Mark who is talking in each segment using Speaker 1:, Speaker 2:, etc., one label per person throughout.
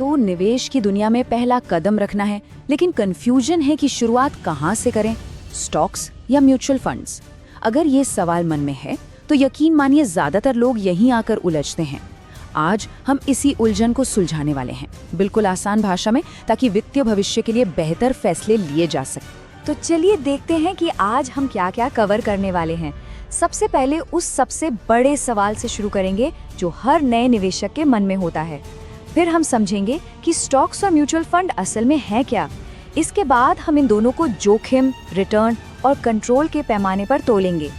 Speaker 1: तो निवेश की दुनिया में पहला कदम रखना है, लेकिन कंफ्यूजन है कि शुरुआत कहाँ से करें, स्टॉक्स या म्यूचुअल फंड्स। अगर ये सवाल मन में है तो यकीन मानिए ज्यादातर लोग यहीं आकर उलझते हैं। आज हम इसी उलझन को सुलझाने वाले हैं, बिल्कुल आसान भाषा में, ताकि वित्तीय भविष्य के लिए बेहतर फैसले लिए जा सके।
Speaker 2: तो चलिए देखते हैं कि आज हम क्या क्या कवर करने वाले हैं। सबसे पहले उस सबसे बड़े सवाल से शुरू करेंगे जो हर नए निवेशक के मन में होता है। फिर हम समझेंगे कि स्टॉक्स और म्यूचुअल फंड असल में है क्या। इसके बाद हम इन दोनों को जोखिम, रिटर्न और कंट्रोल के पैमाने पर तोलेंगे।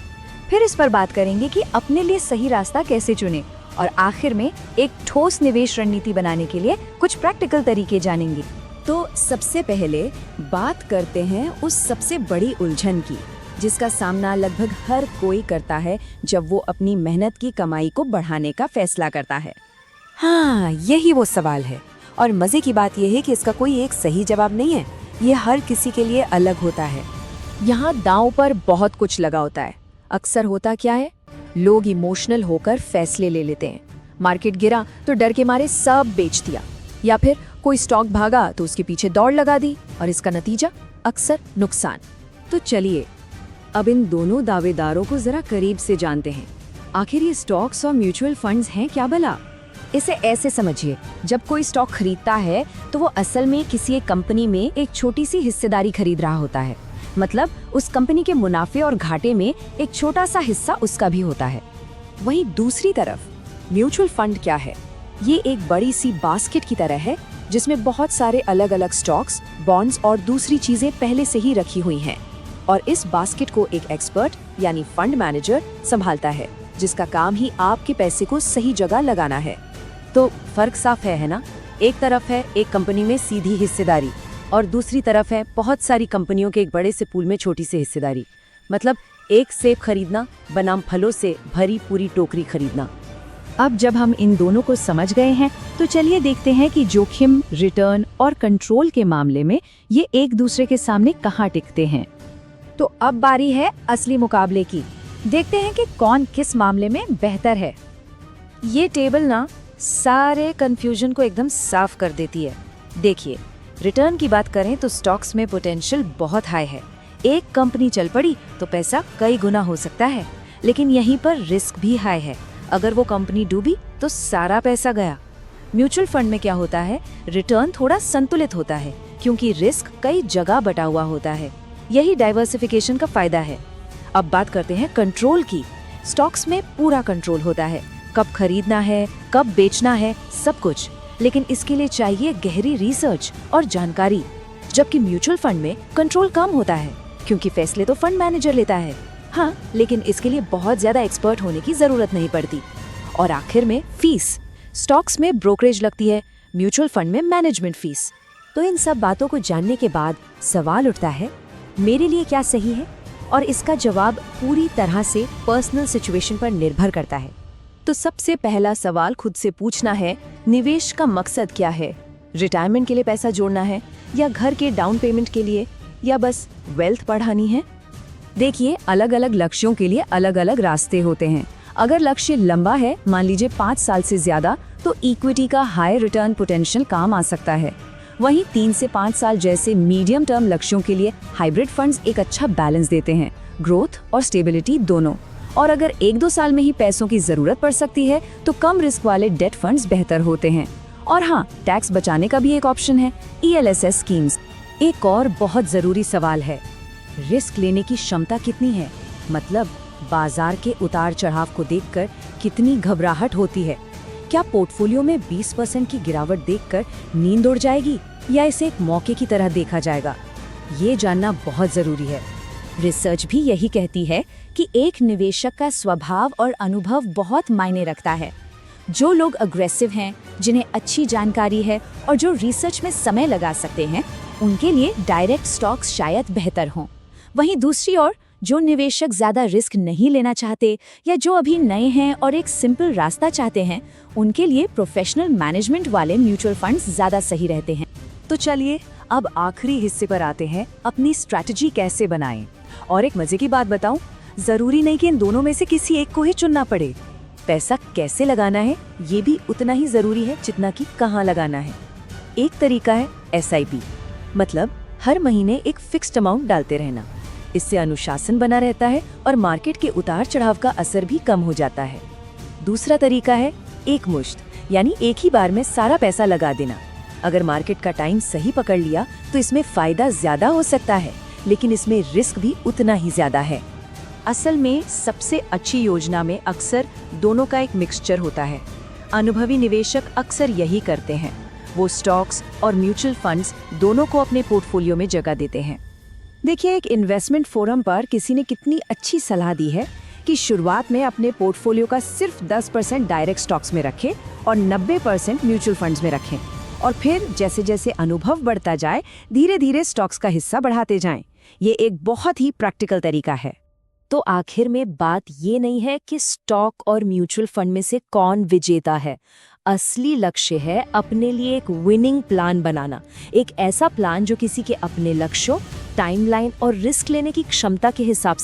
Speaker 2: फिर इस पर बात करेंगे कि अपने लिए सही रास्ता कैसे चुनें, और आखिर में एक ठोस निवेश रणनीति बनाने के लिए कुछ प्रैक्टिकल तरीके जानेंगे।
Speaker 1: तो सबसे पहले बात करते हैं उस सबसे बड़ी उलझन की, जिसका सामना लगभग हर कोई करता है जब वो अपनी मेहनत की कमाई को बढ़ाने का फैसला करता है।
Speaker 3: हाँ, यही वो सवाल है। और मजे की बात यह है कि इसका कोई एक सही जवाब नहीं है, ये हर किसी के लिए अलग होता है।
Speaker 1: यहाँ दांव पर बहुत कुछ लगा होता है। अक्सर होता क्या है, लोग इमोशनल होकर फैसले ले लेते हैं। मार्केट गिरा तो डर के मारे सब बेच दिया, या फिर कोई स्टॉक भागा तो उसके पीछे दौड़ लगा दी, और इसका नतीजा अक्सर नुकसान। तो चलिए अब इन दोनों दावेदारों को जरा करीब से जानते हैं। आखिर ये स्टॉक्स और म्यूचुअल फंड्स हैं क्या भला? इसे ऐसे समझिए, जब कोई स्टॉक खरीदता है तो वो असल में किसी एक कंपनी में एक छोटी सी हिस्सेदारी खरीद रहा होता है। मतलब उस कंपनी के मुनाफे और घाटे में एक छोटा सा हिस्सा उसका भी होता है। वहीं दूसरी तरफ म्यूचुअल फंड क्या है? ये एक बड़ी सी बास्केट की तरह है, जिसमें बहुत सारे अलग अलग स्टॉक्स, बॉन्ड्स और दूसरी चीजें पहले से ही रखी हुई हैं। और इस बास्केट को एक एक्सपर्ट यानी फंड मैनेजर संभालता है, जिसका काम ही आपके पैसे को सही जगह लगाना है। तो फर्क साफ है ना? एक तरफ है एक कंपनी में सीधी हिस्सेदारी, और दूसरी तरफ है बहुत सारी कंपनियों के एक बड़े से पूल में छोटी सी हिस्सेदारी। मतलब एक सेब खरीदना बनाम फलों से भरी पूरी टोकरी खरीदना। अब जब हम इन दोनों को समझ गए हैं तो चलिए देखते हैं कि जोखिम, रिटर्न और कंट्रोल के मामले में ये एक दूसरे के सामने कहाँ टिकते हैं।
Speaker 2: तो अब बारी है असली मुकाबले की। देखते हैं कि कौन किस मामले में बेहतर है। ये टेबल ना सारे कंफ्यूजन को एकदम साफ कर देती है। देखिए, रिटर्न की बात करें तो स्टॉक्स में पोटेंशियल बहुत हाई है। एक कंपनी चल पड़ी तो पैसा कई गुना हो सकता है, लेकिन यहीं पर रिस्क भी हाई है। अगर वो कंपनी डूबी तो सारा पैसा गया। म्यूचुअल फंड में क्या होता है, रिटर्न थोड़ा संतुलित होता है, क्योंकि रिस्क कई जगह बटा हुआ होता है। यही डाइवर्सिफिकेशन का फायदा है। अब बात करते हैं कंट्रोल की। स्टॉक्स में पूरा कंट्रोल होता है, कब खरीदना है, कब बेचना है, सब कुछ। लेकिन इसके लिए चाहिए गहरी रिसर्च और जानकारी। जबकि म्यूचुअल फंड में कंट्रोल कम होता है, क्योंकि फैसले तो फंड मैनेजर लेता है। हाँ, लेकिन इसके लिए बहुत ज्यादा एक्सपर्ट होने की जरूरत नहीं पड़ती। और आखिर में फीस। स्टॉक्स में ब्रोकरेज लगती है, म्यूचुअल फंड में मैनेजमेंट फीस।
Speaker 3: तो इन सब बातों को जानने के बाद सवाल उठता है, मेरे लिए क्या सही है? और इसका जवाब पूरी तरह से पर्सनल सिचुएशन पर निर्भर करता है।
Speaker 1: तो सबसे पहला सवाल खुद से पूछना है, निवेश का मकसद क्या है? रिटायरमेंट के लिए पैसा जोड़ना है, या घर के डाउन पेमेंट के लिए, या बस वेल्थ बढ़ानी है? देखिए, अलग अलग लक्ष्यों के लिए अलग अलग रास्ते होते हैं। अगर लक्ष्य लंबा है, मान लीजिए 5 साल से ज्यादा, तो इक्विटी का हाई रिटर्न पोटेंशियल काम आ सकता है। वहीं 3 से 5 साल जैसे मीडियम टर्म लक्ष्यों के लिए हाइब्रिड फंड्स एक अच्छा बैलेंस देते हैं, ग्रोथ और स्टेबिलिटी दोनों। और अगर 1-2 साल में ही पैसों की जरूरत पड़ सकती है तो कम रिस्क वाले डेट फंड्स बेहतर होते हैं। और हाँ, टैक्स बचाने का भी एक ऑप्शन है, ELSS स्कीम्स। एक और बहुत जरूरी सवाल है, रिस्क लेने की क्षमता कितनी है? मतलब बाजार के उतार चढ़ाव को देखकर कितनी घबराहट होती है? क्या पोर्टफोलियो में 20% की गिरावट देखकर नींद उड़ जाएगी, या इसे एक मौके की तरह देखा जाएगा? ये जानना बहुत जरूरी है। रिसर्च भी यही कहती है कि एक निवेशक का स्वभाव और अनुभव बहुत मायने रखता है। जो लोग अग्रेसिव हैं, जिन्हें अच्छी जानकारी है और जो रिसर्च में समय लगा सकते हैं, उनके लिए डायरेक्ट स्टॉक्स शायद बेहतर हों। वहीं दूसरी ओर जो निवेशक ज्यादा रिस्क नहीं लेना चाहते या जो अभी नए हैं और एक सिंपल रास्ता चाहते हैं, उनके लिए प्रोफेशनल मैनेजमेंट वाले म्यूचुअल फंड्स ज्यादा सही रहते हैं। तो चलिए अब आखिरी हिस्से पर आते हैं, अपनी स्ट्रैटेजी कैसे बनाएं। और एक मजे की बात बताऊं, जरूरी नहीं कि इन दोनों में से किसी एक को ही चुनना पड़े। पैसा कैसे लगाना है ये भी उतना ही जरूरी है जितना कि कहाँ लगाना है। एक तरीका है SIP, मतलब हर महीने एक फिक्स्ड अमाउंट डालते रहना। इससे अनुशासन बना रहता है और मार्केट के उतार चढ़ाव का असर भी कम हो जाता है। दूसरा तरीका है एक मुश्त, यानी एक ही बार में सारा पैसा लगा देना। अगर मार्केट का टाइम सही पकड़ लिया तो इसमें फायदा ज्यादा हो सकता है, लेकिन इसमें रिस्क भी उतना ही ज्यादा है। असल में सबसे अच्छी योजना में अक्सर दोनों का एक मिक्सचर होता है। अनुभवी निवेशक अक्सर यही करते हैं, वो स्टॉक्स और म्यूचुअल फंड्स दोनों को अपने पोर्टफोलियो में जगह देते हैं। देखिए, एक इन्वेस्टमेंट फोरम पर किसी ने कितनी अच्छी सलाह दी है कि शुरुआत में अपने पोर्टफोलियो का सिर्फ 10% डायरेक्ट स्टॉक्स में रखें और 90% म्यूचुअल फंड्स में रखें, और फिर जैसे जैसे अनुभव बढ़ता जाए धीरे धीरे स्टॉक्स का हिस्सा बढ़ाते जाएं। ये एक बहुत ही प्रैक्टिकल तरीका है।
Speaker 3: तो आखिर में बात ये नहीं है कि स्टॉक और म्यूचुअल फंड में से कौन विजेता है। असली लक्ष्य है अपने लिए एक विनिंग प्लान बनाना, एक ऐसा प्लान जो किसी के अपने लक्ष्यों, टाइमलाइन और रिस्क लेने की क्षमता के हिसाब से